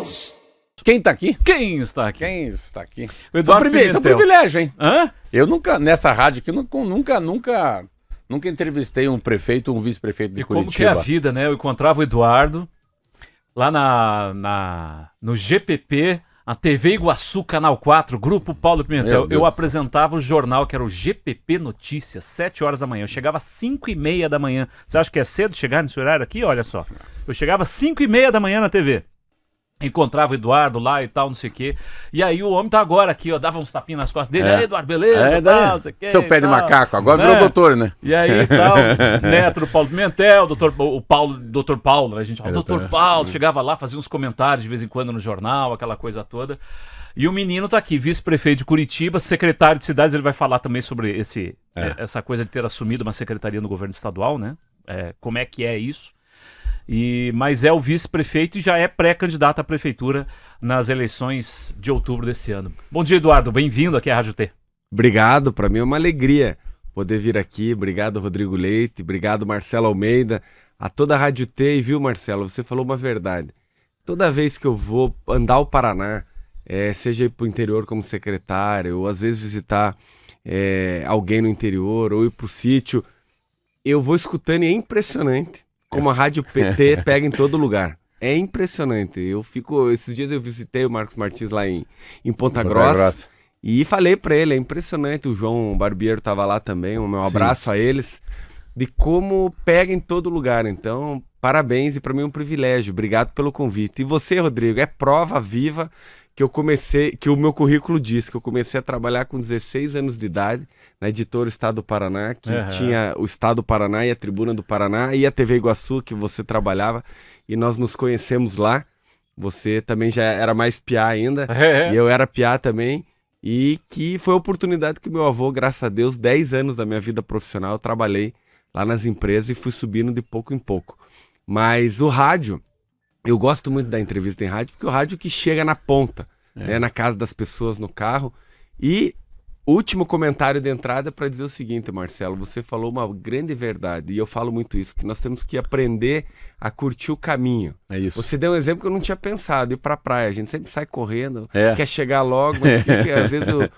News. Quem tá aqui? Quem está aqui? Quem está aqui? O Eduardo Isso é um privilégio, hein? Hã? Eu nunca, nessa rádio aqui, nunca entrevistei um prefeito ou um vice-prefeito de Curitiba. Como que é a vida, né? Eu encontrava o Eduardo lá no GPP, a TV Iguaçu, Canal 4, Grupo Paulo Pimentel. Eu apresentava o jornal que era o GPP Notícias, 7 horas da manhã. Eu chegava às 5h30 da manhã. Você acha que é cedo chegar nesse horário aqui? Olha só. Eu chegava às 5h30 da manhã na TV. Encontrava o Eduardo lá e tal, não sei o quê. E aí o homem tá agora aqui, ó, dava uns tapinhas nas costas dele. Aí, Eduardo, beleza? Tal, não sei o quê, seu pé de macaco, agora virou doutor, né? E aí tal, neto do Paulo Pimentel, doutor Paulo, a gente fala, doutor Paulo, chegava lá, fazia uns comentários de vez em quando no jornal, aquela coisa toda. E o menino tá aqui, vice-prefeito de Curitiba, secretário de cidades, ele vai falar também sobre essa coisa de ter assumido uma secretaria no governo estadual, né? Como é que é isso? Mas é o vice-prefeito e já é pré-candidato à prefeitura nas eleições de outubro desse ano. Bom dia, Eduardo. Bem-vindo aqui à Rádio T. Obrigado, para mim é uma alegria poder vir aqui. Obrigado, Rodrigo Leite. Obrigado, Marcelo Almeida. A toda a Rádio T. E viu, Marcelo, você falou uma verdade. Toda vez que eu vou andar o Paraná, seja ir para o interior como secretário, ou às vezes visitar alguém no interior, ou ir para o sítio, eu vou escutando e é impressionante como a Rádio PT pega em todo lugar. É impressionante. Esses dias eu visitei o Marcos Martins lá em Ponta Grossa e falei para ele, é impressionante. O João Barbiero estava lá também, um meu abraço a eles, de como pega em todo lugar. Então, parabéns e para mim é um privilégio. Obrigado pelo convite. E você, Rodrigo, é prova viva que o meu currículo diz que eu comecei a trabalhar com 16 anos de idade na editora Estado do Paraná, que tinha o Estado do Paraná e a Tribuna do Paraná e a TV Iguaçu, que você trabalhava, e nós nos conhecemos lá. Você também já era mais piá ainda, e eu era piá também, e que foi a oportunidade que meu avô, graças a Deus, 10 anos da minha vida profissional, eu trabalhei lá nas empresas e fui subindo de pouco em pouco. Mas o rádio, eu gosto muito da entrevista em rádio, porque o rádio que chega na ponta, né, na casa das pessoas, no carro. E último comentário de entrada para dizer o seguinte, Marcelo, você falou uma grande verdade, e eu falo muito isso, que nós temos que aprender a curtir o caminho. É isso. Você deu um exemplo que eu não tinha pensado, ir pra praia, a gente sempre sai correndo, quer chegar logo, mas às vezes eu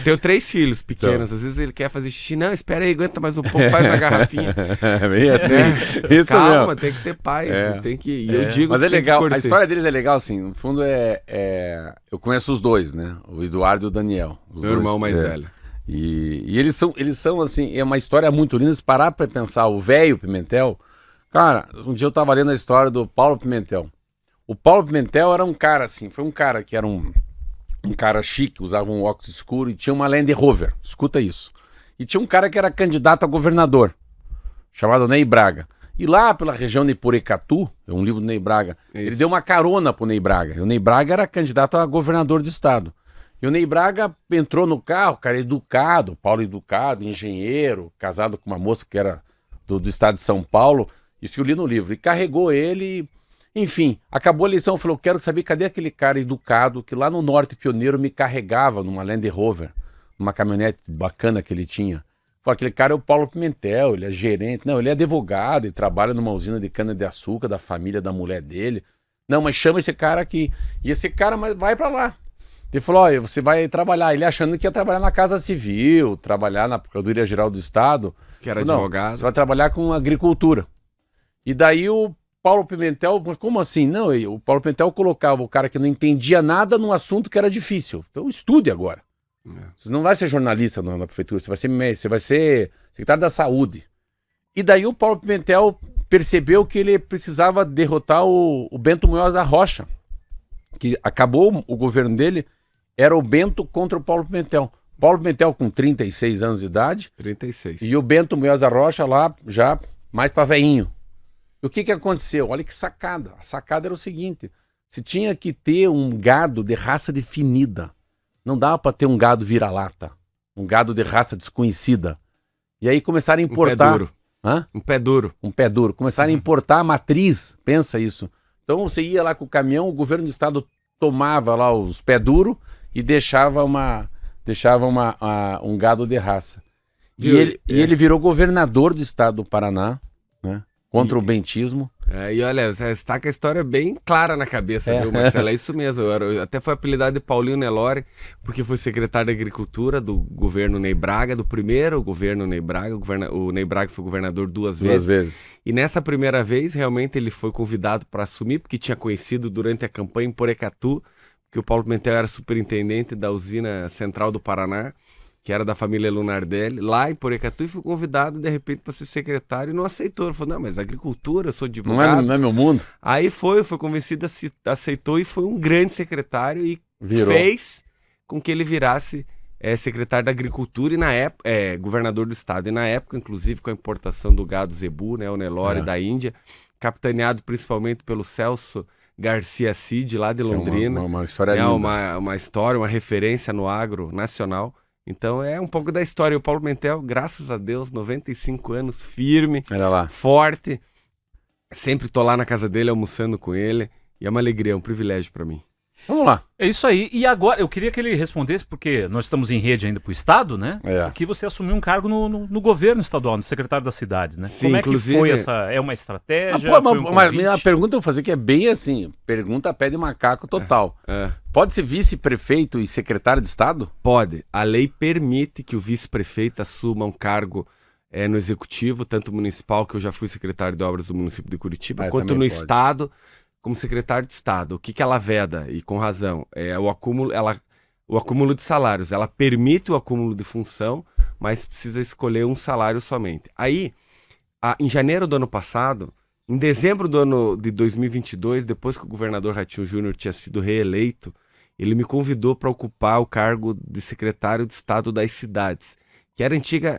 tenho 3 filhos pequenos, então, às vezes ele quer fazer xixi, não, espera aí, aguenta mais um pouco, faz na garrafinha. É bem assim, isso calma, mesmo. Tem que ter paz, tem que... E eu digo mas que é legal, que a história deles é legal, assim, no fundo eu conheço os dois, né, o Eduardo e o Daniel. Meu irmão mais velho. E eles são assim, é uma história muito linda. Se parar pra pensar, o velho Pimentel, cara, um dia eu tava lendo a história do Paulo Pimentel. O Paulo Pimentel era um cara assim, foi um cara que era um cara chique, usava um óculos escuro e tinha uma Land Rover, escuta isso. E tinha um cara que era candidato a governador, chamado Ney Braga. E lá pela região de Porecatu, é um livro do Ney Braga, ele deu uma carona pro Ney Braga. E o Ney Braga era candidato a governador do estado. E o Ney Braga entrou no carro, cara, educado, Paulo educado, engenheiro, casado com uma moça que era do estado de São Paulo, isso eu li no livro, e carregou ele, enfim, acabou a eleição, falou, quero saber cadê aquele cara educado que lá no Norte Pioneiro me carregava numa Land Rover, numa caminhonete bacana que ele tinha. Falei, aquele cara é o Paulo Pimentel, ele é gerente, não, ele é advogado e trabalha numa usina de cana-de-açúcar da família da mulher dele. Não, mas chama esse cara aqui, e esse cara vai pra lá. Ele falou, olha, você vai trabalhar, ele achando que ia trabalhar na Casa Civil, trabalhar na Procuradoria Geral do Estado. Que era advogado. Você vai trabalhar com agricultura. E daí o Paulo Pimentel, como assim? Não, o Paulo Pimentel colocava o cara que não entendia nada num assunto que era difícil. Então estude agora. Você não vai ser jornalista na prefeitura, você vai ser secretário da Saúde. E daí o Paulo Pimentel percebeu que ele precisava derrotar o Bento Munhoz da Rocha, que acabou o governo dele, era o Bento contra o Paulo Pimentel. Paulo Pimentel com 36 anos de idade. 36. E o Bento Munhoz da Rocha lá já mais pra veinho. E o que aconteceu? Olha que sacada. A sacada era o seguinte, você tinha que ter um gado de raça definida. Não dava pra ter um gado vira-lata. Um gado de raça desconhecida. E aí começaram a importar... Um pé duro. Hã? Um pé duro. Um pé duro. Começaram a importar a matriz. Pensa isso. Então você ia lá com o caminhão, o governo do estado tomava lá os pé duro e deixava um gado de raça. E ele virou governador do estado do Paraná, né? Contra o bentismo. E olha, você está com a história bem clara na cabeça, viu, Marcelo? É isso mesmo. Eu até fui apelidado de Paulinho Nelore, porque fui secretário de Agricultura do governo Ney Braga, do primeiro governo Ney Braga. O Ney Braga foi governador duas vezes. E nessa primeira vez, realmente, ele foi convidado para assumir, porque tinha conhecido durante a campanha em Porecatu, que o Paulo Pimentel era superintendente da usina central do Paraná, que era da família Lunardelli, lá em Porecatu, e fui convidado, de repente, para ser secretário, e não aceitou. Ele falou, não, mas agricultura, eu sou advogado. Não é meu mundo. Aí foi convencido, aceitou, e foi um grande secretário, e fez com que ele virasse secretário da Agricultura, e na época, governador do estado. E na época, inclusive, com a importação do gado zebu, né, o Nelore da Índia, capitaneado principalmente pelo Celso Garcia Cid, lá de Londrina. Uma história linda. Uma história, uma referência no agro nacional. Então é um pouco da história. O Paulo Pimentel, graças a Deus, 95 anos, firme, forte. Sempre tô lá na casa dele, almoçando com ele. E é uma alegria, é um privilégio para mim. Vamos lá. É isso aí. E agora, eu queria que ele respondesse, porque nós estamos em rede ainda pro Estado, né? Porque você assumiu um cargo no governo estadual, no secretário das cidades, né? Sim, como é inclusive... que foi essa... É uma estratégia? A pergunta que eu vou fazer que é bem assim, pergunta pé de macaco total. Pode ser vice-prefeito e secretário de Estado? Pode. A lei permite que o vice-prefeito assuma um cargo no executivo, tanto municipal, que eu já fui secretário de obras do município de Curitiba, quanto no Estado, como secretário de Estado. O que ela veda, e com razão, é o acúmulo de salários. Ela permite o acúmulo de função, mas precisa escolher um salário somente. Aí, em janeiro do ano passado, em dezembro do ano de 2022, depois que o governador Ratinho Júnior tinha sido reeleito, ele me convidou para ocupar o cargo de secretário de Estado das cidades, que era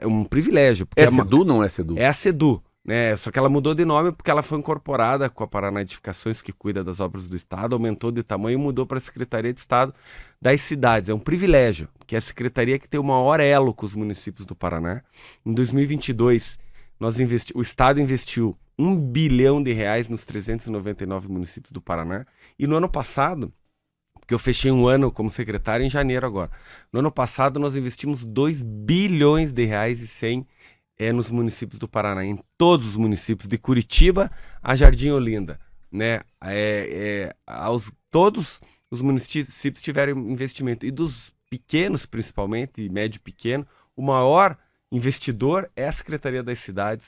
um privilégio. É SEDU, não é SEDU? É a SEDU. Né? Só que ela mudou de nome porque ela foi incorporada com a Paraná Edificações, que cuida das obras do Estado, aumentou de tamanho e mudou para a Secretaria de Estado das Cidades. É um privilégio, que é a secretaria que tem o maior elo com os municípios do Paraná. Em 2022, o Estado investiu R$1 bilhão nos 399 municípios do Paraná. E no ano passado, porque eu fechei um ano como secretário em janeiro agora, no ano passado nós investimos R$2 bilhões e 100 nos municípios do Paraná, em todos os municípios, de Curitiba a Jardim Olinda, né? Todos os municípios tiveram investimento, e dos pequenos, principalmente, e médio e pequeno, o maior investidor é a Secretaria das Cidades,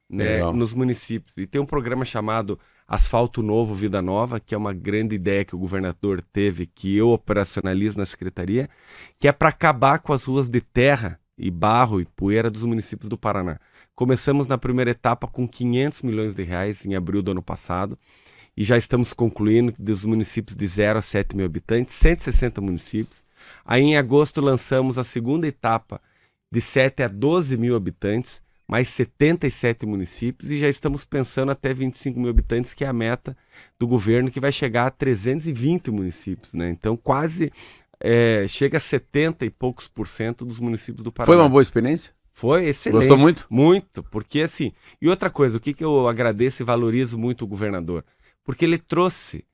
né, nos municípios. E tem um programa chamado Asfalto Novo, Vida Nova, que é uma grande ideia que o governador teve, que eu operacionalizo na Secretaria, que é para acabar com as ruas de terra e barro e poeira dos municípios do Paraná. Começamos na primeira etapa com R$500 milhões em abril do ano passado, e já estamos concluindo dos municípios de 0 a 7 mil habitantes, 160 municípios. Aí em agosto lançamos a segunda etapa de 7 a 12 mil habitantes, mais 77 municípios, e já estamos pensando até 25 mil habitantes, que é a meta do governo, que vai chegar a 320 municípios, né? Então quase... chega a 70 e poucos % dos municípios do Paraná. Foi uma boa experiência? Foi excelente. Gostou muito? Muito, porque assim... E outra coisa, o que eu agradeço e valorizo muito o governador? Porque ele trouxe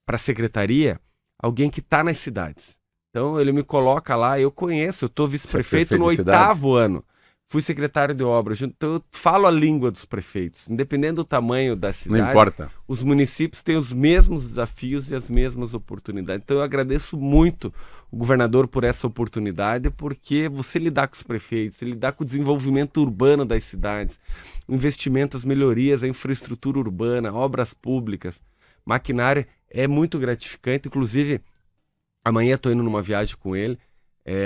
para a secretaria alguém que está nas cidades. Então ele me coloca lá, eu estou vice-prefeito no 8º ano. Fui secretário de obras, então eu falo a língua dos prefeitos. Independendo do tamanho da cidade, não importa. Os municípios têm os mesmos desafios e as mesmas oportunidades. Então eu agradeço muito o governador por essa oportunidade, porque você lidar com os prefeitos, você lidar com o desenvolvimento urbano das cidades, o investimento, as melhorias, a infraestrutura urbana, obras públicas, maquinária, é muito gratificante. Inclusive, amanhã estou indo numa viagem com ele,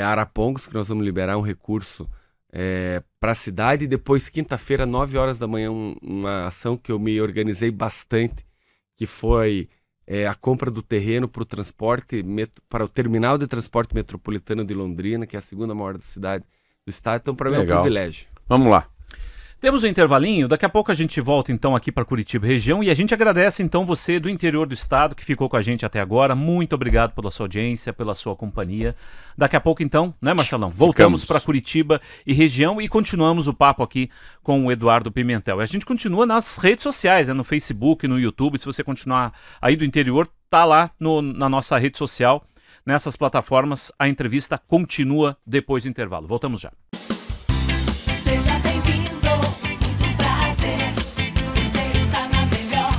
a Arapongas, que nós vamos liberar um recurso para a cidade, e depois quinta-feira, 9 horas da manhã, uma ação que eu me organizei bastante, que foi a compra do terreno para o transporte, para o terminal de transporte metropolitano de Londrina, que é a segunda maior da cidade do estado. Então para mim é um privilégio. Vamos lá. Temos um intervalinho, daqui a pouco a gente volta então aqui para Curitiba região, e a gente agradece então você do interior do estado que ficou com a gente até agora. Muito obrigado pela sua audiência, pela sua companhia. Daqui a pouco então, né, Marcelão? Voltamos para Curitiba e região e continuamos o papo aqui com o Eduardo Pimentel. A gente continua nas redes sociais, no Facebook, no YouTube. Se você continuar aí do interior, tá lá na nossa rede social, nessas plataformas. A entrevista continua depois do intervalo. Voltamos já. Seja bem-vindo, muito prazer. Você está na melhor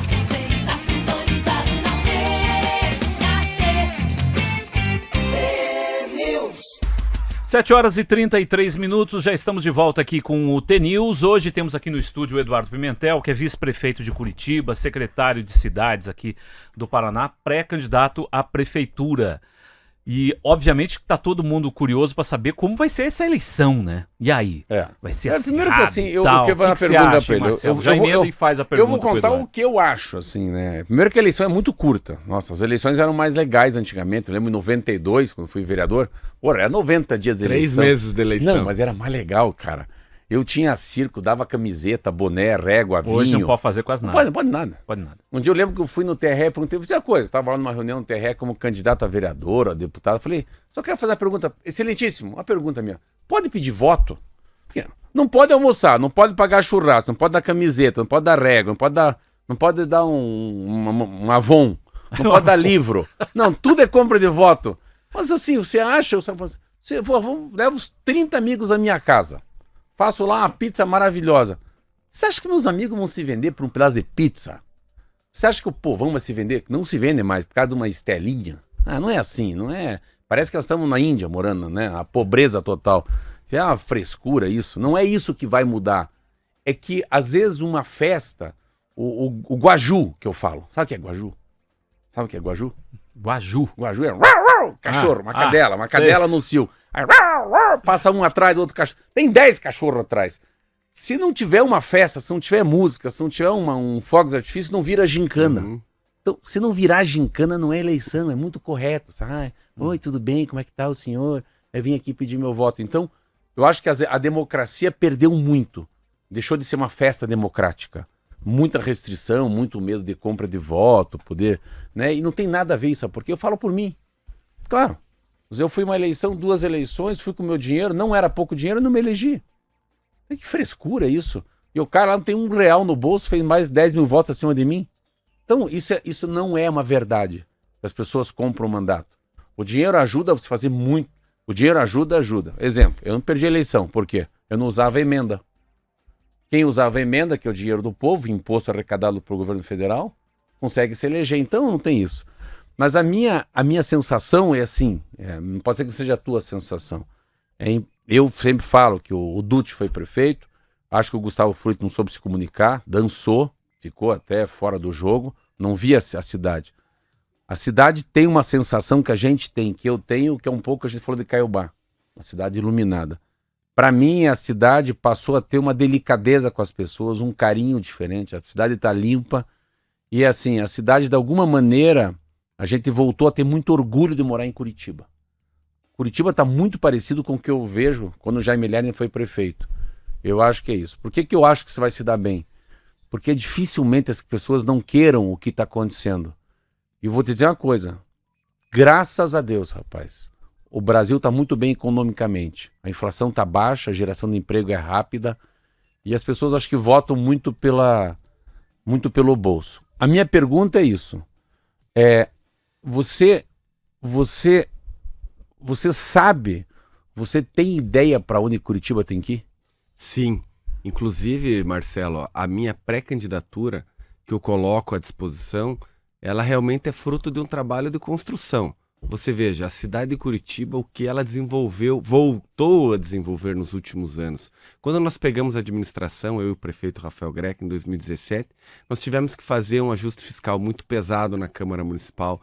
7 horas e 33 minutos, já estamos de volta aqui com o T-News. Hoje temos aqui no estúdio o Eduardo Pimentel, que é vice-prefeito de Curitiba, secretário de cidades aqui do Paraná, pré-candidato à prefeitura. E, obviamente, está todo mundo curioso para saber como vai ser essa eleição, né? E aí? Vai ser assim, primeiro que assim, eu tal. vou fazer uma pergunta para ele. Já emenda e faz a pergunta. Eu vou contar o que eu acho, assim, né? Primeiro que a eleição é muito curta. Nossa, as eleições eram mais legais antigamente. Eu lembro em 92, quando fui vereador. Pô, era 90 dias de eleição. 3 meses de eleição. Não, mas era mais legal, cara. Eu tinha circo, dava camiseta, boné, régua, vinho. Hoje não pode fazer quase nada. Não pode nada. Pode nada. Um dia eu lembro que eu fui no TRE e perguntei uma coisa. Estava lá numa reunião no TRE como candidato a vereador, a deputado. Eu falei, só quero fazer uma pergunta, excelentíssimo, uma pergunta minha. Pode pedir voto? Porque não pode almoçar, não pode pagar churrasco, não pode dar camiseta, não pode dar régua, não pode dar um Avon, não pode dar livro. Não, tudo é compra de voto. Mas assim, você acha, eu levo os 30 amigos à minha casa. Faço lá uma pizza maravilhosa. Você acha que meus amigos vão se vender por um pedaço de pizza? Você acha que o povão vai se vender? Não se vende mais por causa de uma estelinha. Ah, não é assim, não é. Parece que nós estamos na Índia morando, né? A pobreza total. É uma frescura isso. Não é isso que vai mudar. É que, às vezes, uma festa, o guaju, que eu falo. Sabe o que é guaju? Sabe o que é guaju? Guaju. Guaju é cachorro, uma cadela no cio. Aí, passa um atrás do outro cachorro. Tem 10 cachorros atrás. Se não tiver uma festa, se não tiver música, se não tiver um fogos de artifício, não vira gincana. Uhum. Então, se não virar gincana, não é eleição, é muito correto. Sabe? Oi, tudo bem? Como é que tá o senhor? Eu vim aqui pedir meu voto. Então, eu acho que a democracia perdeu muito. Deixou de ser uma festa democrática. Muita restrição, muito medo de compra de voto, poder, né? E não tem nada a ver isso, porque eu falo por mim. Claro, eu fui uma eleição, 2 eleições, fui com o meu dinheiro, não era pouco dinheiro, não me elegi. Que frescura isso. E o cara lá não tem R$1 no bolso, fez mais 10 mil votos acima de mim. Então, isso não é uma verdade. As pessoas compram o mandato. O dinheiro ajuda a você fazer muito. O dinheiro ajuda. Exemplo, eu não perdi a eleição. Por quê? Eu não usava emenda. Quem usava emenda, que é o dinheiro do povo, imposto arrecadado pelo governo federal, consegue se eleger. Então, não tem isso. Mas a minha sensação é assim, não pode ser que seja a tua sensação. Eu sempre falo que o Dutti foi prefeito, acho que o Gustavo Frutti não soube se comunicar, dançou, ficou até fora do jogo, não via a cidade. A cidade tem uma sensação que a gente tem, que eu tenho, que é um pouco, a gente falou de Caiobá, uma cidade iluminada. Para mim, a cidade passou a ter uma delicadeza com as pessoas, um carinho diferente, a cidade está limpa, e assim, a cidade de alguma maneira, a gente voltou a ter muito orgulho de morar em Curitiba. Curitiba está muito parecido com o que eu vejo quando o Jaime Lerner foi prefeito. Eu acho que é isso. Por que eu acho que você vai se dar bem? Porque dificilmente as pessoas não queiram o que está acontecendo. E vou te dizer uma coisa. Graças a Deus, rapaz. O Brasil está muito bem economicamente. A inflação está baixa, a geração de emprego é rápida. E as pessoas acho que votam muito pelo bolso. A minha pergunta é isso. Você sabe, você tem ideia para onde Curitiba tem que ir? Sim. Inclusive, Marcelo, a minha pré-candidatura que eu coloco à disposição, ela realmente é fruto de um trabalho de construção. Você veja, a cidade de Curitiba, o que ela desenvolveu, voltou a desenvolver nos últimos anos. Quando nós pegamos a administração, eu e o prefeito Rafael Greca, em 2017, nós tivemos que fazer um ajuste fiscal muito pesado na Câmara Municipal,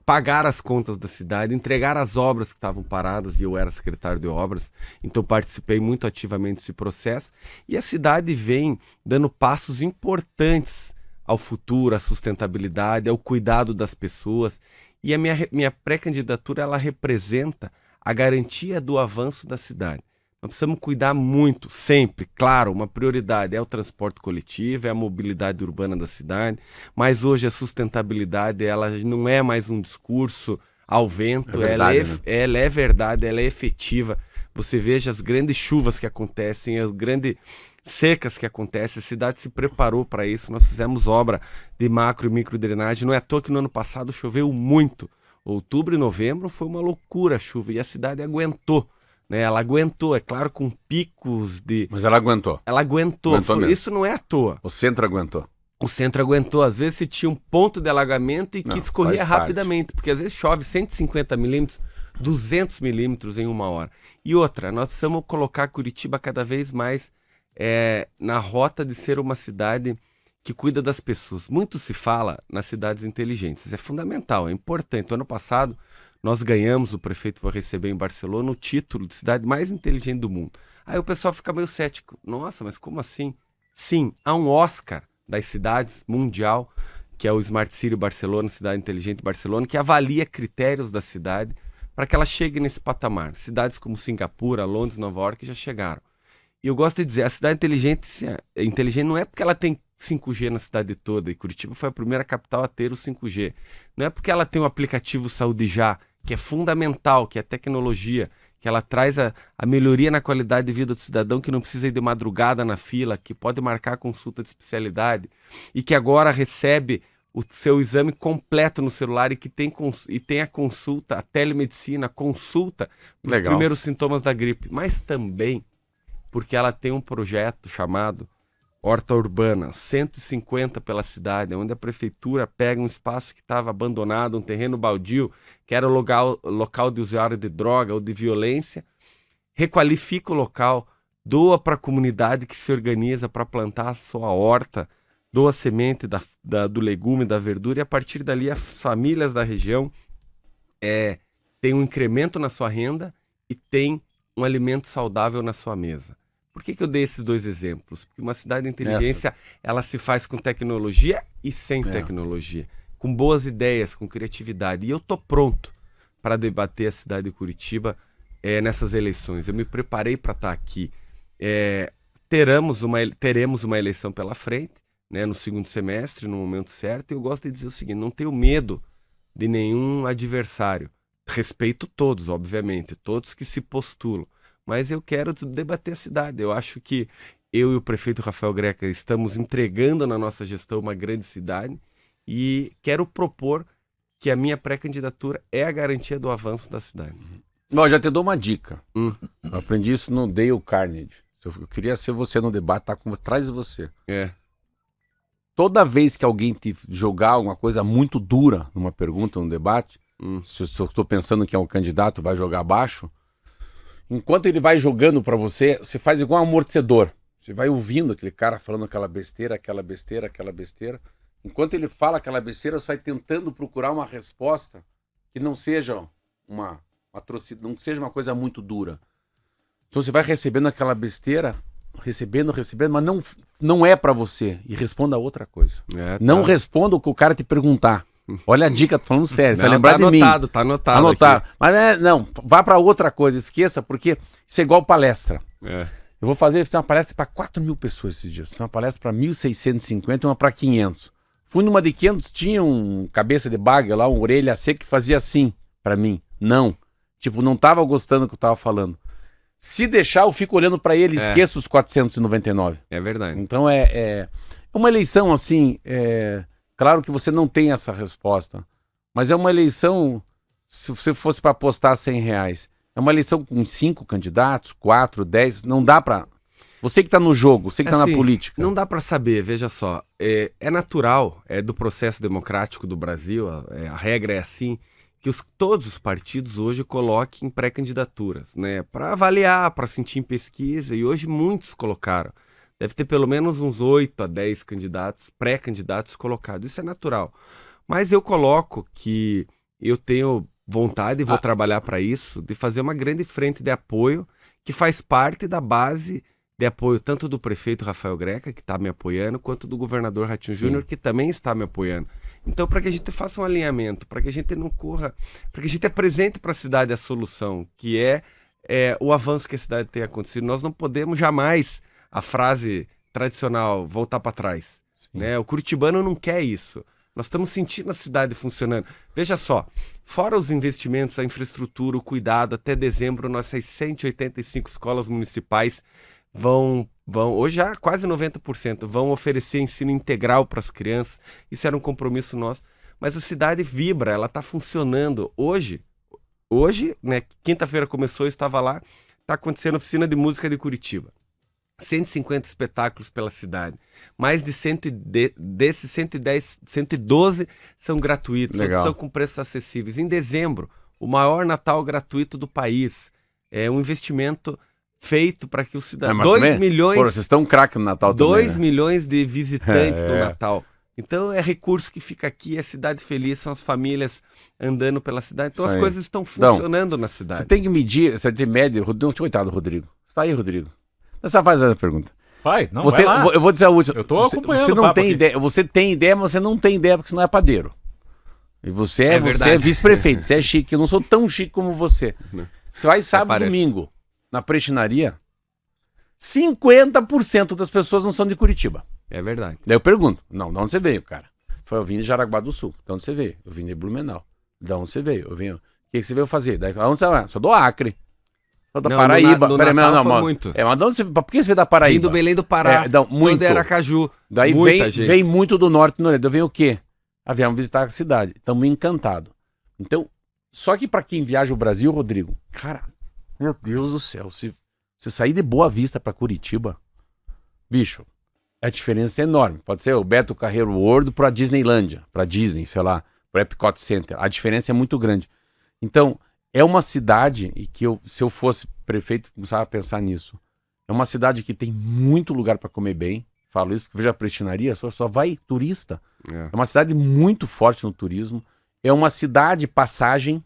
pagar as contas da cidade, entregar as obras que estavam paradas, e eu era secretário de obras, então participei muito ativamente desse processo, e a cidade vem dando passos importantes ao futuro, à sustentabilidade, ao cuidado das pessoas. E a minha pré-candidatura, ela representa a garantia do avanço da cidade. Nós precisamos cuidar muito, sempre, claro, uma prioridade é o transporte coletivo, é a mobilidade urbana da cidade, mas hoje a sustentabilidade, ela não é mais um discurso ao vento, ela é verdade, ela é efetiva. Você veja as grandes chuvas que acontecem, as grandes secas que acontecem, a cidade se preparou para isso, nós fizemos obra de macro e micro drenagem, não é à toa que no ano passado choveu muito, outubro e novembro foi uma loucura a chuva e a cidade aguentou, né? Ela aguentou, é claro, com picos de... Mas ela aguentou. Ela aguentou isso não é à toa. O centro aguentou. O centro aguentou, às vezes você tinha um ponto de alagamento e que escorria rapidamente, porque às vezes chove 150 milímetros 200 milímetros em 1 hora. E outra, nós precisamos colocar Curitiba cada vez mais na rota de ser uma cidade que cuida das pessoas. Muito se fala nas cidades inteligentes. É fundamental, é importante. Ano passado, nós ganhamos, o prefeito vai receber em Barcelona, o título de cidade mais inteligente do mundo. Aí o pessoal fica meio cético. Nossa, mas como assim? Sim, há um Oscar das cidades mundial, que é o Smart City Barcelona, Cidade Inteligente Barcelona, que avalia critérios da cidade para que ela chegue nesse patamar. Cidades como Singapura, Londres, Nova York já chegaram. E eu gosto de dizer, a cidade inteligente não é porque ela tem 5G na cidade toda, e Curitiba foi a primeira capital a ter o 5G. Não é porque ela tem o aplicativo Saúde Já, que é fundamental, que é tecnologia, que ela traz a melhoria na qualidade de vida do cidadão, que não precisa ir de madrugada na fila, que pode marcar consulta de especialidade, e que agora recebe o seu exame completo no celular e que tem a consulta, a telemedicina, consulta para os primeiros sintomas da gripe. Mas também porque ela tem um projeto chamado Horta Urbana, 150 pela cidade, onde a prefeitura pega um espaço que estava abandonado, um terreno baldio, que era o local de usuário de droga ou de violência, requalifica o local, doa para a comunidade que se organiza para plantar a sua horta, doa semente do legume, da verdura, e a partir dali as famílias da região têm um incremento na sua renda e têm um alimento saudável na sua mesa. Por que eu dei esses dois exemplos? Porque uma cidade de inteligência, ela se faz com tecnologia e sem tecnologia, com boas ideias, com criatividade. E eu estou pronto para debater a cidade de Curitiba nessas eleições. Eu me preparei para estar aqui. Teremos uma eleição pela frente, né, no segundo semestre, no momento certo. E eu gosto de dizer o seguinte, não tenho medo de nenhum adversário. Respeito todos, obviamente, todos que se postulam. Mas eu quero debater a cidade. Eu acho que eu e o prefeito Rafael Greca estamos entregando na nossa gestão uma grande cidade e quero propor que a minha pré-candidatura é a garantia do avanço da cidade. Não, já te dou uma dica. Eu aprendi isso no Dale Carnegie. Eu queria ser você no debate, tá atrás de você. Toda vez que alguém te jogar alguma coisa muito dura numa pergunta, num debate, se eu estou pensando que é um candidato, vai jogar abaixo, enquanto ele vai jogando pra você, você faz igual um amortecedor. Você vai ouvindo aquele cara falando aquela besteira, aquela besteira, aquela besteira. Enquanto ele fala aquela besteira, você vai tentando procurar uma resposta que não seja uma atrocidade, não seja uma coisa muito dura. Então você vai recebendo aquela besteira, recebendo, mas não é pra você. E responda outra coisa. Não responda o que o cara te perguntar. Olha a dica, tô falando sério, você vai lembrar de mim. Tá anotado. Mas não, vá pra outra coisa, esqueça, porque isso é igual palestra. Eu vou fazer uma palestra para 4.000 pessoas esses dias. Uma palestra para 1.650 e uma para 500. Fui numa de 500, tinha um cabeça de baga lá, uma orelha seca que fazia assim para mim. Não. Tipo, não tava gostando do que eu tava falando. Se deixar, eu fico olhando para ele e esqueço os 499. É verdade. Então é uma eleição assim... Claro que você não tem essa resposta, mas é uma eleição, se você fosse para apostar R$100, é uma eleição com 5 candidatos, 4, 10, não dá para... Você que está no jogo, você que está na política. Não dá para saber, veja só, é natural, é do processo democrático do Brasil, a regra é assim, que todos os partidos hoje coloquem pré-candidaturas, né, para avaliar, para sentir em pesquisa, e hoje muitos colocaram. Deve ter pelo menos uns 8 a 10 candidatos, pré-candidatos colocados. Isso é natural. Mas eu coloco que eu tenho vontade, e vou trabalhar para isso, de fazer uma grande frente de apoio que faz parte da base de apoio tanto do prefeito Rafael Greca, que está me apoiando, quanto do governador Ratinho Júnior, que também está me apoiando. Então, para que a gente faça um alinhamento, para que a gente não corra, para que a gente apresente para a cidade a solução, que é o avanço que a cidade tem acontecido. Nós não podemos jamais... A frase tradicional, voltar para trás. Né? O curitibano não quer isso. Nós estamos sentindo a cidade funcionando. Veja só, fora os investimentos, a infraestrutura, o cuidado, até dezembro, nossas 185 escolas municipais vão hoje já quase 90%, vão oferecer ensino integral para as crianças. Isso era um compromisso nosso. Mas a cidade vibra, ela está funcionando. Hoje, né, quinta-feira começou, eu estava lá, está acontecendo a oficina de música de Curitiba. 150 espetáculos pela cidade. Mais de desses 112 são gratuitos, são com preços acessíveis. Em dezembro, o maior Natal gratuito do país. É um investimento feito para que o cidadão... 2 milhões... Pô, vocês estão craque no Natal também, 2 milhões de visitantes no É. Natal. Então é recurso que fica aqui, é cidade feliz, são as famílias andando pela cidade. Então Isso as aí. coisas estão funcionando na Você cidade. tem que medir, você tem média. Coitado, Rodrigo. Você tá aí, Rodrigo. Então você faz a pergunta. Vai, não, Você, vai lá. eu vou dizer a última. Eu tô acompanhando Você o não papo tem aqui. ideia. Você tem ideia, mas você não tem ideia porque você não é padeiro. E você é verdade. vice-prefeito, você é chique. Eu não sou tão chique como você. Não. Você vai sábado e parece. domingo na prestinaria, 50% das pessoas não são de Curitiba. É verdade. Daí eu pergunto, não, de onde você veio, cara? Foi, eu vim de Jaraguá do Sul. De onde você veio? Eu vim de Blumenau. De onde você veio? Eu vim... O que você veio fazer? Daí, aonde você vai? Sou do Acre. Sou da Não, Paraíba. no Peraí, Natal não, foi mano. muito. Mas de onde você... Por que você veio da Paraíba? Vim do Belém do Pará, Não, muito. todo Aracaju. Daí Muita gente. vem muito do norte e do nordeste. Vem o quê? Viemos visitar a cidade. Estamos encantados. Então, só que para quem viaja o Brasil, Rodrigo, cara, meu Deus do céu, se você sair de Boa Vista para Curitiba, bicho, a diferença é enorme. Pode ser o Beto Carreiro World para Disneylândia, para Disney, sei lá, para Epcot Center. A diferença é muito grande. Então, é uma cidade e que se eu fosse prefeito, começava a pensar nisso. É uma cidade que tem muito lugar para comer bem. Falo isso porque veja a prestinaria, só vai turista. É. É uma cidade muito forte no turismo. É uma cidade passagem.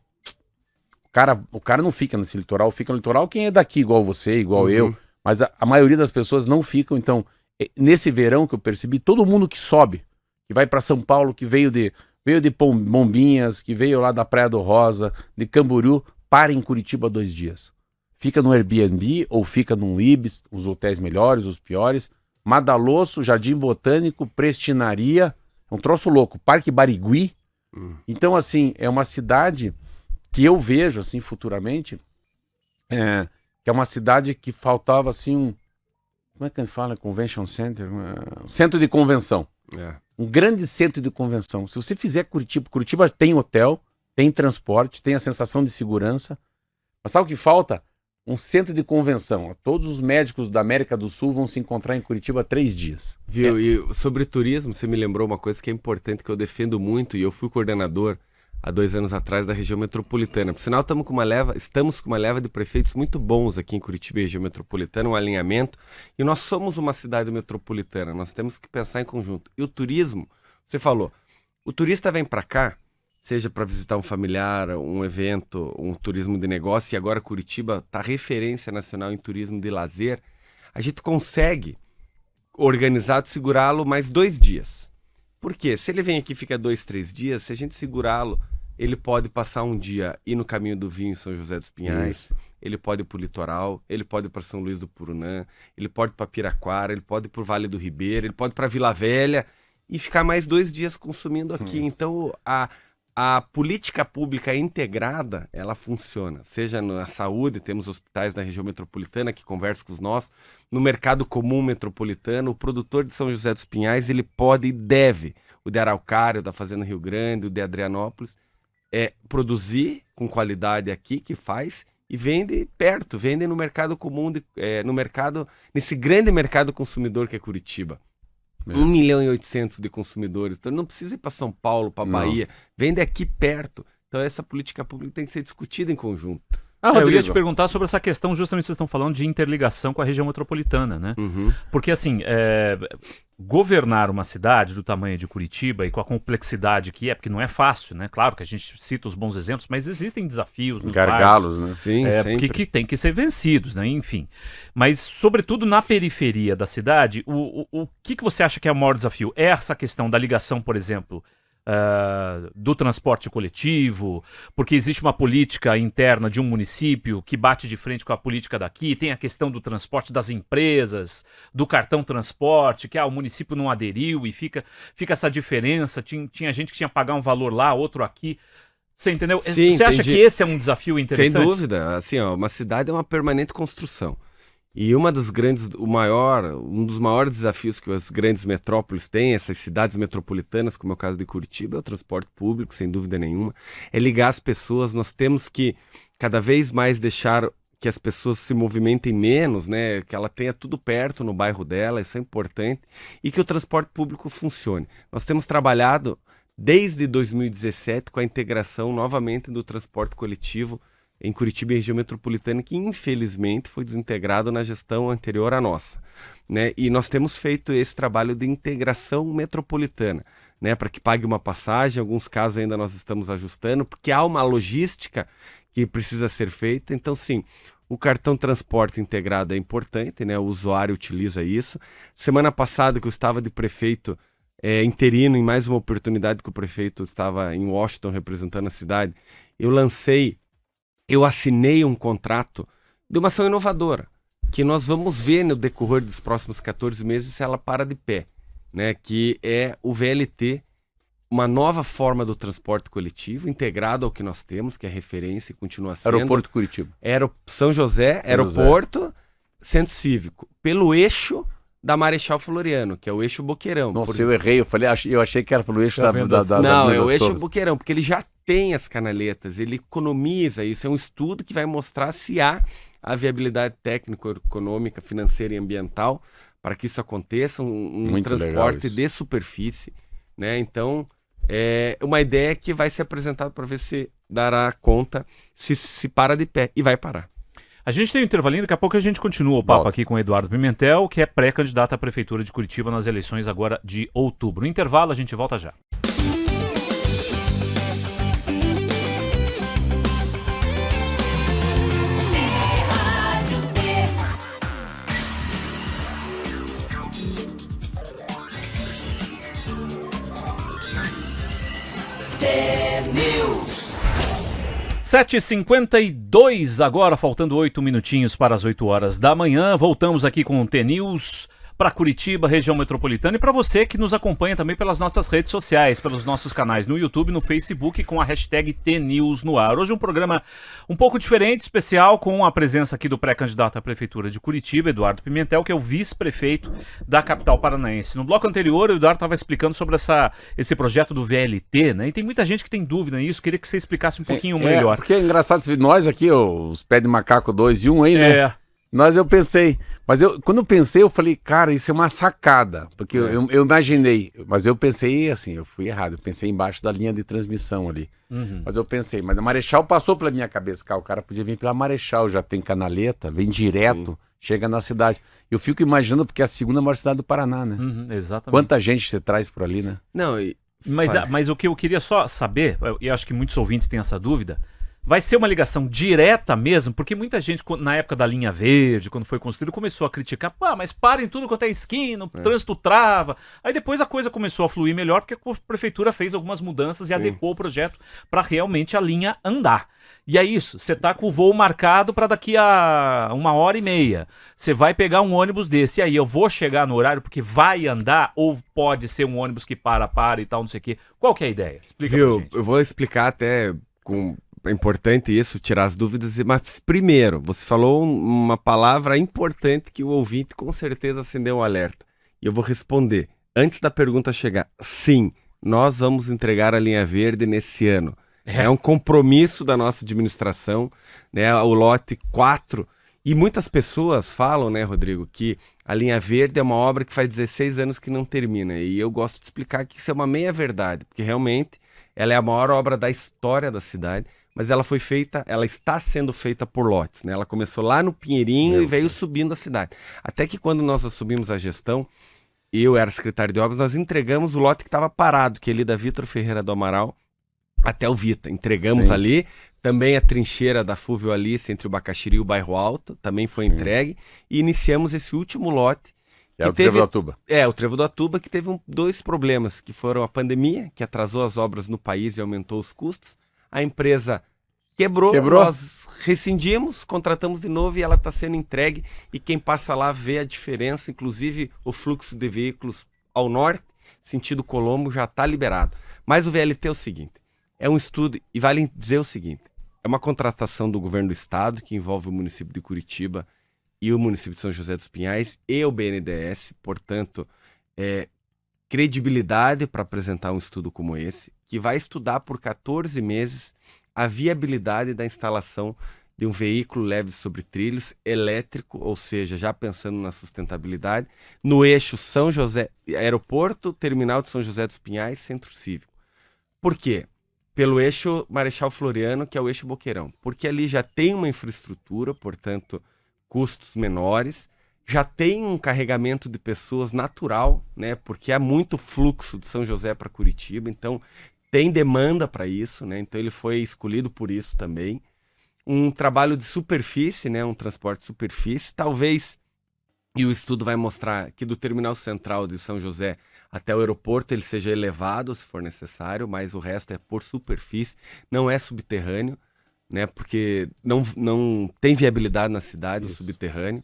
O cara não fica nesse litoral, fica no litoral quem é daqui, igual você, igual eu. Mas a maioria das pessoas não ficam. Então, nesse verão que eu percebi, todo mundo que sobe, que vai para São Paulo, que veio de Bombinhas, que veio lá da Praia do Rosa, de Camboriú, para em Curitiba 2 dias. Fica no Airbnb ou fica num Ibis, os hotéis melhores, os piores. Madalosso, Jardim Botânico, Prestinaria, é um troço louco, Parque Barigui. Então, assim, é uma cidade que eu vejo, assim, futuramente, que é uma cidade que faltava, assim, como é que a gente fala? Convention Center? Centro de convenção. É. Um grande centro de convenção. Se você fizer Curitiba tem hotel, tem transporte, tem a sensação de segurança. Mas sabe o que falta? Um centro de convenção. Todos os médicos da América do Sul vão se encontrar em Curitiba 3 dias. Viu? E sobre turismo, você me lembrou uma coisa que é importante, que eu defendo muito, e eu fui coordenador há 2 anos atrás da região metropolitana. Por sinal, estamos com uma leva de prefeitos muito bons aqui em Curitiba e região metropolitana, um alinhamento, e nós somos uma cidade metropolitana, nós temos que pensar em conjunto. E o turismo, você falou, o turista vem para cá, seja para visitar um familiar, um evento, um turismo de negócio, e agora Curitiba está referência nacional em turismo de lazer, a gente consegue organizado segurá-lo mais 2 dias. Por quê? Se ele vem aqui e fica 2, 3 dias, se a gente segurá-lo, ele pode passar um dia ir no Caminho do Vinho em São José dos Pinhais, ele pode ir para o litoral, ele pode ir para São Luís do Purunã, ele pode ir para Piraquara, ele pode ir para o Vale do Ribeira, ele pode ir para Vila Velha e ficar mais 2 dias consumindo aqui. Então, a política pública integrada, ela funciona. Seja na saúde, temos hospitais na região metropolitana que conversam com os nossos, no mercado comum metropolitano, o produtor de São José dos Pinhais, ele pode e deve, o de Araucária, o da Fazenda Rio Grande, o de Adrianópolis, produzir com qualidade aqui, que faz, e vende perto, vende no mercado comum, nesse grande mercado consumidor que é Curitiba. 1.800.000 de consumidores, então não precisa ir para São Paulo, para Bahia, vende aqui perto. Então essa política pública tem que ser discutida em conjunto. Eu ia te perguntar sobre essa questão, justamente vocês estão falando de interligação com a região metropolitana, né? Porque assim, governar uma cidade do tamanho de Curitiba e com a complexidade que porque não é fácil, né? Claro que a gente cita os bons exemplos, mas existem desafios nos gargalos, né? Sim, sempre. Que tem que ser vencidos, né? Enfim. Mas, sobretudo na periferia da cidade, o que você acha que é o maior desafio? É essa questão da ligação, por exemplo, do transporte coletivo, porque existe uma política interna de um município que bate de frente com a política daqui, tem a questão do transporte das empresas, do cartão transporte, que o município não aderiu e fica essa diferença, tinha gente que tinha que pagar um valor lá, outro aqui. Você entendeu? Sim, você acha que esse é um desafio interessante? Sem dúvida. Assim, uma cidade é uma permanente construção. E um dos maiores desafios que as grandes metrópoles têm, essas cidades metropolitanas, como é o caso de Curitiba, é o transporte público, sem dúvida nenhuma, é ligar as pessoas. Nós temos que cada vez mais deixar que as pessoas se movimentem menos, né? Que ela tenha tudo perto no bairro dela, isso é importante, e que o transporte público funcione. Nós temos trabalhado desde 2017 com a integração novamente do transporte coletivo em Curitiba e região metropolitana, que infelizmente foi desintegrado na gestão anterior à nossa, né? E nós temos feito esse trabalho de integração metropolitana, né? Para que pague uma passagem, em alguns casos ainda nós estamos ajustando, porque há uma logística que precisa ser feita. Então, sim, o cartão transporte integrado é importante, né? O usuário utiliza isso. Semana passada que eu estava de prefeito interino, em mais uma oportunidade que o prefeito estava em Washington representando a cidade, eu assinei um contrato de uma ação inovadora, que nós vamos ver no decorrer dos próximos 14 meses se ela para de pé, né? Que é o VLT, uma nova forma do transporte coletivo, integrado ao que nós temos, que é referência e continua sendo. Aeroporto Curitiba. São José, aeroporto, centro cívico, pelo eixo da Marechal Floriano, que é o eixo Boqueirão. Nossa, eu errei, eu achei que era pelo eixo da Não, é o eixo Boqueirão, porque ele já tem as canaletas, ele economiza isso, é um estudo que vai mostrar se há a viabilidade técnica, econômica, financeira e ambiental para que isso aconteça, um transporte de superfície, né? Então, é uma ideia que vai ser apresentada para ver se dará conta, se para de pé, e vai parar. A gente tem um intervalinho, daqui a pouco a gente continua o papo aqui com o Eduardo Pimentel, que é pré-candidato à Prefeitura de Curitiba nas eleições agora de outubro. No intervalo, a gente volta já. T-News. 7h52 agora, faltando 8 minutinhos para as 8 horas da manhã. Voltamos aqui com o T-News para Curitiba, região metropolitana, e para você que nos acompanha também pelas nossas redes sociais, pelos nossos canais no YouTube, no Facebook, com a hashtag T-News no ar. Hoje um programa um pouco diferente, especial, com a presença aqui do pré-candidato à Prefeitura de Curitiba, Eduardo Pimentel, que é o vice-prefeito da capital paranaense. No bloco anterior, o Eduardo estava explicando sobre esse projeto do VLT, né? E tem muita gente que tem dúvida nisso, queria que você explicasse um pouquinho melhor. Porque é engraçado, nós aqui, os pés de macaco 2 e 1 aí, né? Eu pensei, mas quando eu pensei, eu falei, cara, isso é uma sacada, porque eu imaginei, mas eu pensei assim, eu fui errado, eu pensei embaixo da linha de transmissão ali, mas eu pensei, mas a Marechal passou pela minha cabeça, cara, o cara podia vir pela Marechal, já tem canaleta, vem direto, chega na cidade. Eu fico imaginando, porque é a segunda maior cidade do Paraná, né? Exatamente. Quanta gente você traz por ali, né? Não, mas o que eu queria só saber, e acho que muitos ouvintes têm essa dúvida, vai ser uma ligação direta mesmo? Porque muita gente, na época da linha verde, quando foi construído, começou a criticar. Mas parem tudo quanto é esquina, o trânsito trava. Aí depois a coisa começou a fluir melhor, porque a prefeitura fez algumas mudanças e adequou o projeto para realmente a linha andar. E é isso, você tá com o voo marcado para daqui a 1h30. Você vai pegar um ônibus desse. E aí, eu vou chegar no horário porque vai andar? Ou pode ser um ônibus que para e tal, não sei o quê? Qual que é a ideia? Explica pra gente. Eu vou explicar até com... É importante isso, tirar as dúvidas, mas primeiro, você falou uma palavra importante que o ouvinte com certeza acendeu um alerta. E eu vou responder, antes da pergunta chegar, sim, nós vamos entregar a linha verde nesse ano. É um compromisso da nossa administração, né, o lote 4. E muitas pessoas falam, né, Rodrigo, que a linha verde é uma obra que faz 16 anos que não termina. E eu gosto de explicar que isso é uma meia-verdade, porque realmente ela é a maior obra da história da cidade. Mas ela está sendo feita por lotes, né? Ela começou lá no Pinheirinho e veio subindo a cidade. Até que quando nós assumimos a gestão, eu era secretário de obras, nós entregamos o lote que estava parado, que é ali da Vitor Ferreira do Amaral até o Vita. Entregamos ali, também a trincheira da Fúvio Alice entre o Bacaxiri e o Bairro Alto, também foi entregue. E iniciamos esse último lote. É o Trevo do Atuba. O Trevo do Atuba, que teve dois problemas, que foram a pandemia, que atrasou as obras no país e aumentou os custos. A empresa quebrou, nós rescindimos, contratamos de novo e ela está sendo entregue. E quem passa lá vê a diferença, inclusive o fluxo de veículos ao norte, sentido Colombo, já está liberado. Mas o VLT é o seguinte, é um estudo, e vale dizer o seguinte, é uma contratação do governo do estado, que envolve o município de Curitiba e o município de São José dos Pinhais e o BNDES, portanto, credibilidade para apresentar um estudo como esse, que vai estudar por 14 meses a viabilidade da instalação de um veículo leve sobre trilhos elétrico, ou seja, já pensando na sustentabilidade, no eixo São José, aeroporto, terminal de São José dos Pinhais, centro cívico. Por quê? Pelo eixo Marechal Floriano, que é o eixo Boqueirão. Porque ali já tem uma infraestrutura, portanto, custos menores, já tem um carregamento de pessoas natural, né? Porque há muito fluxo de São José para Curitiba, então tem demanda para isso, né? Então ele foi escolhido por isso também. Um trabalho de superfície, né? Um transporte de superfície, talvez, e o estudo vai mostrar que do terminal central de São José até o aeroporto ele seja elevado, se for necessário, mas o resto é por superfície, não é subterrâneo, né? Porque não tem viabilidade na cidade, o subterrâneo.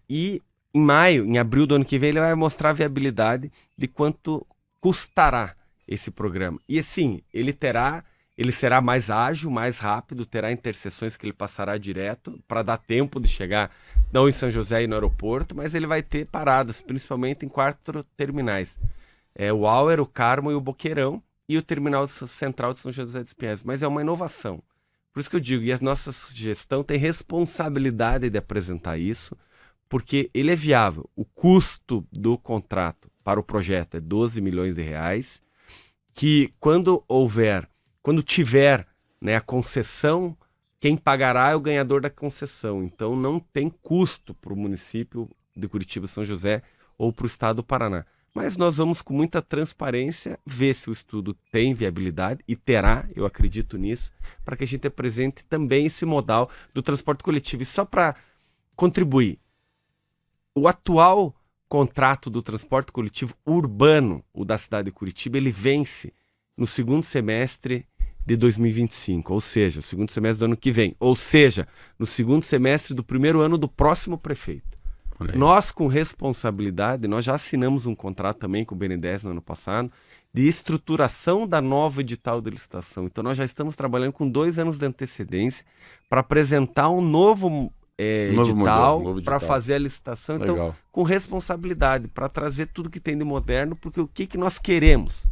E em abril do ano que vem, ele vai mostrar a viabilidade de quanto custará esse programa. E assim, ele será mais ágil, mais rápido, terá interseções que ele passará direto para dar tempo de chegar não em São José e no aeroporto, mas ele vai ter paradas, principalmente em 4 terminais. O Auer, o Carmo e o Boqueirão e o terminal central de São José dos Pinhais. Mas é uma inovação. Por isso que eu digo, e a nossa gestão tem responsabilidade de apresentar isso, porque ele é viável. O custo do contrato para o projeto é 12 milhões de reais, que quando tiver, né, a concessão, quem pagará é o ganhador da concessão. Então não tem custo para o município de Curitiba São José ou para o estado do Paraná. Mas nós vamos com muita transparência ver se o estudo tem viabilidade, e terá, eu acredito nisso, para que a gente apresente também esse modal do transporte coletivo. E só para contribuir, o atual contrato do transporte coletivo urbano, o da cidade de Curitiba, ele vence no segundo semestre de 2025, ou seja, o segundo semestre do ano que vem, ou seja, no segundo semestre do primeiro ano do próximo prefeito. Nós, com responsabilidade, nós já assinamos um contrato também com o BNDES no ano passado, de estruturação da nova edital de licitação. Então nós já estamos trabalhando com 2 anos de antecedência para apresentar um novo edital, para fazer a licitação. Então, legal. Com responsabilidade, para trazer tudo que tem de moderno, porque o que nós queremos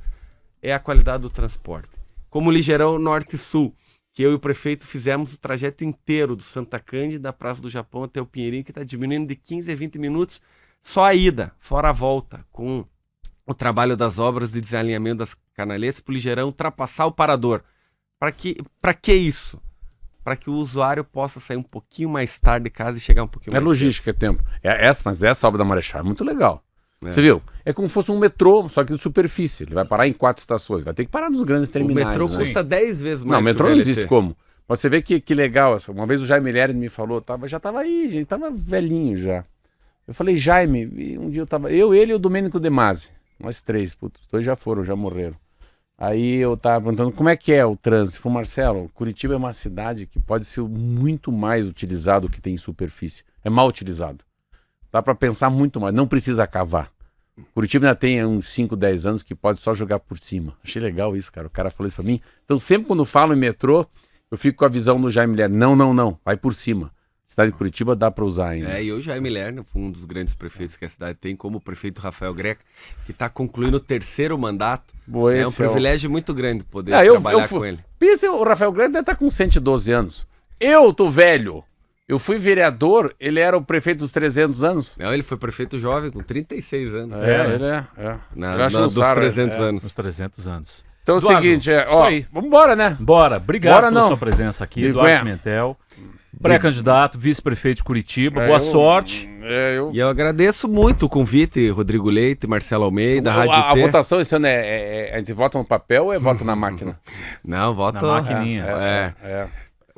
é a qualidade do transporte. Como o Ligeirão Norte-Sul, que eu e o prefeito fizemos o trajeto inteiro do Santa Cândida, da Praça do Japão até o Pinheirinho, que está diminuindo de 15 a 20 minutos só a ida, fora a volta, com o trabalho das obras de desalinhamento das canaletas para o Ligeirão ultrapassar o parador. Para que isso? Para que o usuário possa sair um pouquinho mais tarde de casa e chegar um pouquinho mais cedo. Logística, é tempo. Mas essa obra da Marechal é muito legal. Você viu? É como se fosse um metrô, só que de superfície. Ele vai parar em 4 estações. Vai ter que parar nos grandes terminais. O metrô custa 10 vezes mais. Não, o metrô não existe como. Mas você vê que legal. Uma vez o Jaime Lerner me falou, já tava aí, gente, tava velhinho já. Eu falei, Jaime, um dia ele e o Domênico De Masi, nós 3, putz, os 2 já morreram. Aí eu tava perguntando como é que é o trânsito. Falei, Marcelo, Curitiba é uma cidade que pode ser muito mais utilizado que tem em superfície. É mal utilizado. Dá para pensar muito mais, não precisa cavar. Curitiba ainda tem uns 5, 10 anos que pode só jogar por cima. Achei legal isso, cara. O cara falou isso pra mim. Então sempre quando falo em metrô, eu fico com a visão do Jaime Lerner. Não, vai por cima. Cidade de Curitiba dá para usar ainda. E o Jaime Lerner foi um dos grandes prefeitos que a cidade tem, como o prefeito Rafael Greca, que está concluindo o 3º mandato. É um privilégio muito grande poder trabalhar com ele. Pensa, o Rafael Greca deve estar com 112 anos. Eu tô velho. Eu fui vereador, ele era o prefeito dos 300 anos. Não, ele foi prefeito jovem, com 36 anos. Ele é. Dos 300 anos. Dos 300 anos. Então Eduardo, é o seguinte, vamos embora, né? Bora. Obrigado pela sua presença aqui, Eduardo Pimentel. Pré-candidato, vice-prefeito de Curitiba, boa sorte. E eu agradeço muito o convite, Rodrigo Leite, Marcelo Almeida, Rádio T. A votação esse ano a gente vota no papel ou vota na máquina? Não, voto na maquininha.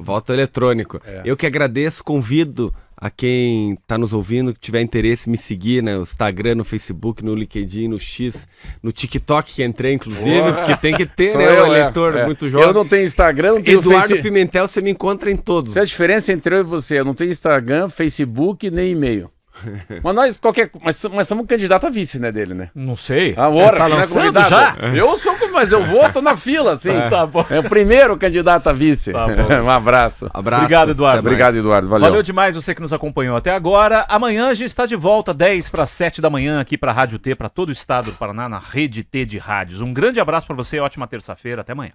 Voto eletrônico. Eu que agradeço, convido a quem está nos ouvindo, que tiver interesse, me seguir no Instagram, no Facebook, no LinkedIn, no X, no TikTok, que entrei, inclusive, porque tem que ter, né, um eleitor muito jovem. Eu não tenho Instagram, não tenho Eduardo Pimentel, você me encontra em todos. Essa é a diferença entre eu e você. Eu não tenho Instagram, Facebook, nem e-mail. Mas nós, mas somos candidato a vice, né, dele, né? Não sei. Agora, tá lançando já? Eu sou, mas eu vou, tô na fila, assim. Tá bom. É o primeiro candidato a vice. Tá bom. Um abraço. Obrigado, Eduardo. Obrigado, Eduardo. Valeu demais você que nos acompanhou até agora. Amanhã a gente está de volta, 10 para 7 da manhã, aqui para a Rádio T, para todo o estado do Paraná, na Rede T de rádios. Um grande abraço para você, ótima terça-feira, até amanhã.